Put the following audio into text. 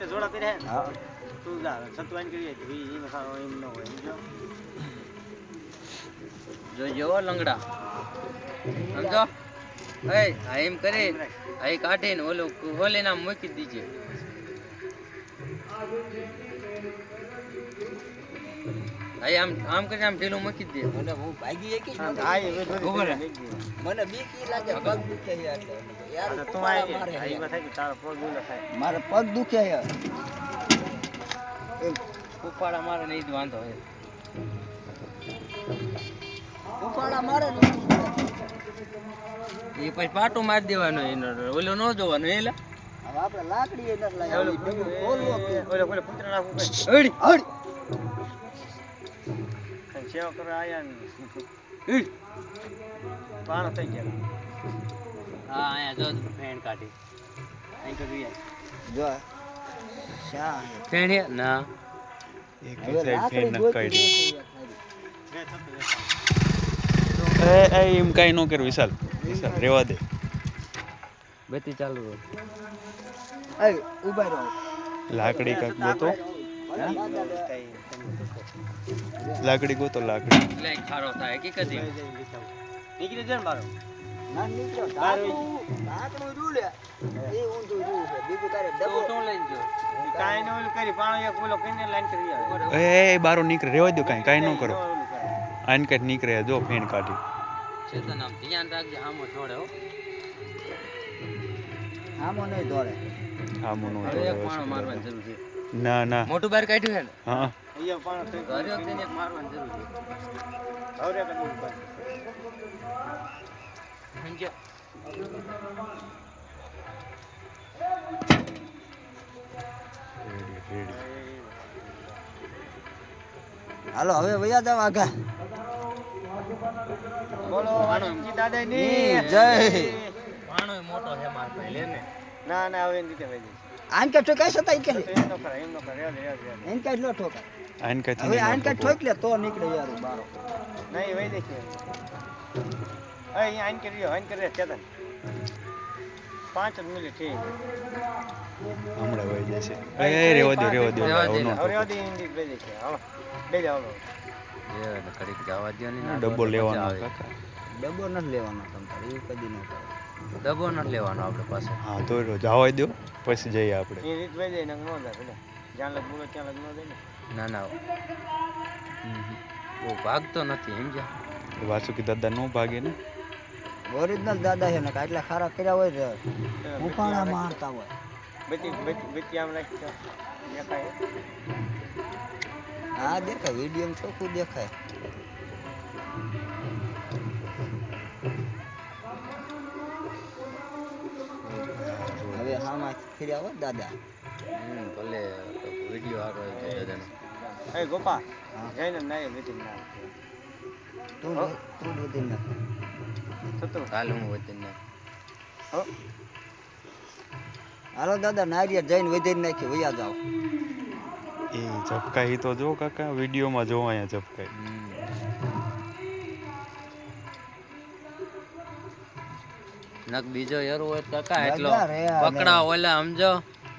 તે જોડા પહેર્યા હે હા તું જા સતવાન કરીએ તો ઈ મસાલો એમ ન હોય સમજો જોજો લંગડા સમજો એ આ એમ કરે આ કાઢીને ઓલું ઓલે નામ મૂકી દીજે આમ કરીને આમ ઢીલું મૂકી દે મને હું ભાગી એક હા એ મને બીક લાગે પગ દુખે યાર તું આઈ વાત થાય કે તારો પગ દુખે થાય મારે પગ દુખે યાર ઉપાડા મારે નહીં જ વાંધો હે ઉપાડા મારે એ પછી પાટું મારી દેવાનું એનો ઓલો ન જોવાનું એટલે હવે આપણે લાકડી એ નથી લાવી ઓલો પુત્ર નાખું હળી હળી સેવા કરવા આયા ને પાણો થઈ ગયા હા અહીંયા જો ફેણ કાઢી અહીં કરી જો શા ફેણ ના એક સાઈડ ફેન ન કાઢી એ એમ કાઈ નો કર વિશાલ વિશાલ રેવા દે બેટી ચાલુ રહો એ ઉભા રહો લાકડી કાક ગોતો લાકડી ગોતો લાકડી એટલે ખારો થાય હકીકત નીકળી જાય ને મારો ના નીકળો ઢાકણું રૂ લે એ ઊંધું રૂ છે બીજું તારે ડબો તો લઈ જો કાઈ ન ઓલું કરી પાણો એક ઓલો કઈને લાઈન કરી આવે એ બારો નીકળે રેવા દો કાઈ નો કરો આન કાઈ નીકળે જો ફેન કાઢી ચેતન આમ ધ્યાન રાખજે આમો છોડે હો આમો નહીં દોડે હા મોનો હવે એક પાણો મારવાની જરૂર છે ના ના મોટું બાર કાઢ્યું હે ને હા અહીંયા પાણો થઈ ઘરે વખતે એક મારવાની જરૂર છે હવે કદું ઉપર સમજો રેડી હાલો હવે વયા જાવ આગા બોલો વાણંદજી દાદાની જય પાણો મોટો છે માર ભાઈ લે ને ના ના હવે એની રીતે વહી જઈશ આન કે ઠોકાઈ સતા કે એમ ન કરાય એમ ન કરાય રેવા દે એન કાઈ નો ઠોકાય આન કાઈ હવે આન કાઈ ઠોક લે તો નીકળે યાર બારો નહીં વહી જઈશ અહીંયા આઈન કરી આઈન કરી ચેતન 5 મિનિટ થઈ હમણાં વહી જશે એ રેવા દો રેવા દે. હવે દે ઇન્ડી બે જઈશ હાલો બે જાવ એ કડીક જવા દો ને ડબ્બો લેવાનો કાકા ડબ્બો નથી લેવાનો તમારે એ કદી ન કરે ડબ્બો નથી લેવાનો આપણે પાસે હા તો જવા દો પછી જઈએ આપણે એ રીત વહી જાય નંગ નો જાય પેલા જ્યાં લગ બોલો ત્યાં લગ નો જાય ને ના બહુ ભાગતો નથી સમજ્યા વાસુકી દાદા નો ભાગે ને ઓરિજિનલ દાદા છે ને કાટલા ખારા કર્યા હોય છે ઉપાણા મારતા હોય બેટી બેટી આમ રાખી દેખાય હા દેખાય વિડીયો ચોખ્ખું દેખાય હવે હામાં ફર્યા હોય દાદા ભલે વિડીયો આગળ દાદાનો એ ગોપા જઈને નાય બેટી ના તું બધી ના થતું હાલ હું વચન હો હાલો દાદા નારિયેળ જઈને વધીને નાખી વયા જાઓ એ ઝપકાઈ તો જો કાકા વિડીયોમાં જો અહીંયા ઝપકાઈ નક બીજો યાર હોય કાકા એટલો દાદા રે આ પકડા ઓલા સમજો